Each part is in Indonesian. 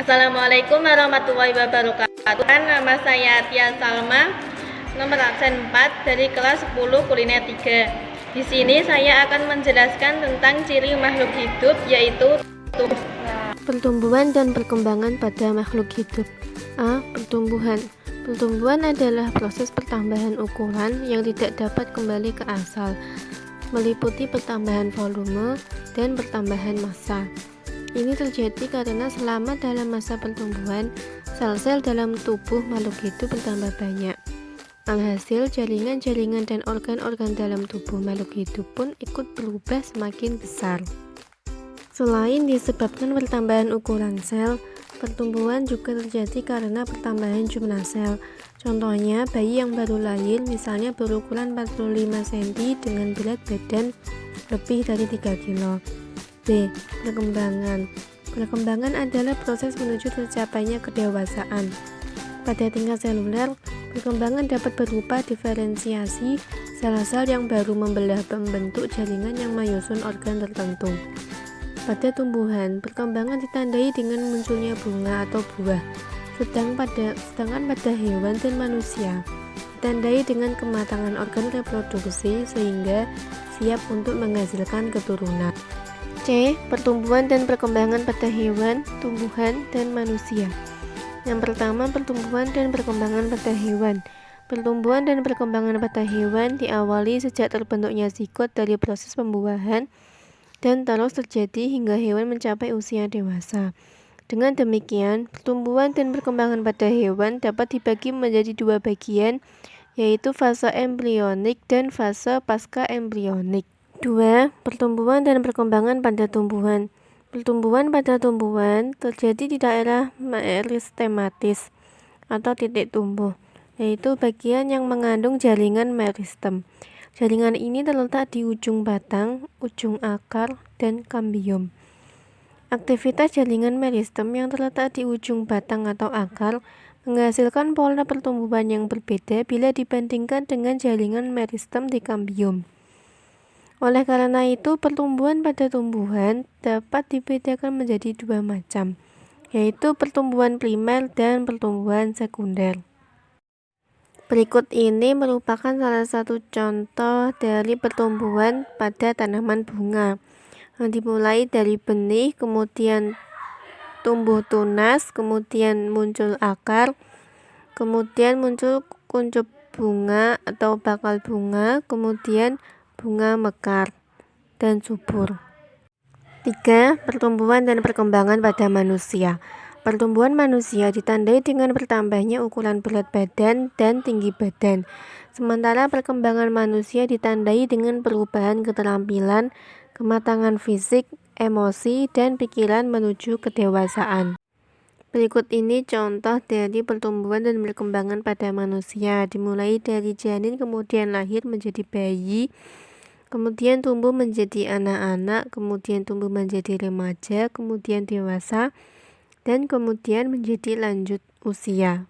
Assalamualaikum warahmatullahi wabarakatuh. Nama saya Tia Salma, nomor absen 4 dari kelas 10 kuliner 3. Di sini saya akan menjelaskan tentang ciri makhluk hidup, yaitu pertumbuhan dan perkembangan pada makhluk hidup. A. Pertumbuhan. Pertumbuhan adalah proses pertambahan ukuran yang tidak dapat kembali ke asal, meliputi pertambahan volume dan pertambahan massa. Ini terjadi karena selama dalam masa pertumbuhan, sel-sel dalam tubuh makhluk hidup bertambah banyak. Alhasil, jaringan-jaringan dan organ-organ dalam tubuh makhluk hidup pun ikut berubah semakin besar. Selain disebabkan pertambahan ukuran sel, pertumbuhan juga terjadi karena pertambahan jumlah sel. Contohnya, bayi yang baru lahir misalnya berukuran 45 cm dengan berat badan lebih dari 3 kg. B. Perkembangan. Perkembangan adalah proses menuju tercapainya kedewasaan. Pada tingkat seluler, perkembangan dapat berupa diferensiasi sel-sel yang baru membentuk jaringan yang menyusun organ tertentu. Pada tumbuhan, perkembangan ditandai dengan munculnya bunga atau buah, sedangkan pada hewan dan manusia ditandai dengan kematangan organ reproduksi sehingga siap untuk menghasilkan keturunan. C. Pertumbuhan dan perkembangan pada hewan, tumbuhan, dan manusia. Yang pertama, pertumbuhan dan perkembangan pada hewan. Pertumbuhan dan perkembangan pada hewan diawali sejak terbentuknya zigot dari proses pembuahan dan terus terjadi hingga hewan mencapai usia dewasa. Dengan demikian, pertumbuhan dan perkembangan pada hewan dapat dibagi menjadi dua bagian, yaitu fase embrionik dan fase pasca embrionik. 2. Pertumbuhan dan perkembangan pada tumbuhan. Pertumbuhan pada tumbuhan terjadi di daerah meristematis atau titik tumbuh, yaitu bagian yang mengandung jaringan meristem. Jaringan ini terletak di ujung batang, ujung akar, dan kambium. Aktivitas jaringan meristem yang terletak di ujung batang atau akar menghasilkan pola pertumbuhan yang berbeda bila dibandingkan dengan jaringan meristem di kambium. Oleh karena itu, pertumbuhan pada tumbuhan dapat dibedakan menjadi dua macam, yaitu pertumbuhan primer dan pertumbuhan sekunder. Berikut ini merupakan salah satu contoh dari pertumbuhan pada tanaman bunga, yang dimulai dari benih, kemudian tumbuh tunas, kemudian muncul akar, kemudian muncul kuncup bunga atau bakal bunga, kemudian bunga mekar dan subur. 3. Pertumbuhan dan perkembangan pada manusia. Pertumbuhan manusia ditandai dengan bertambahnya ukuran berat badan dan tinggi badan. Sementara perkembangan manusia ditandai dengan perubahan keterampilan, kematangan fisik, emosi, dan pikiran menuju kedewasaan. Berikut ini contoh dari pertumbuhan dan perkembangan pada manusia, dimulai dari janin kemudian lahir menjadi bayi, kemudian tumbuh menjadi anak-anak, kemudian tumbuh menjadi remaja, kemudian dewasa, dan kemudian menjadi lanjut usia.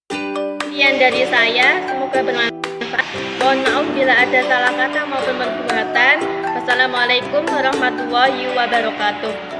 Sekian dari saya, semoga bermanfaat. Mohon maaf bila ada salah kata maupun perbuatan. Wassalamualaikum warahmatullahi wabarakatuh.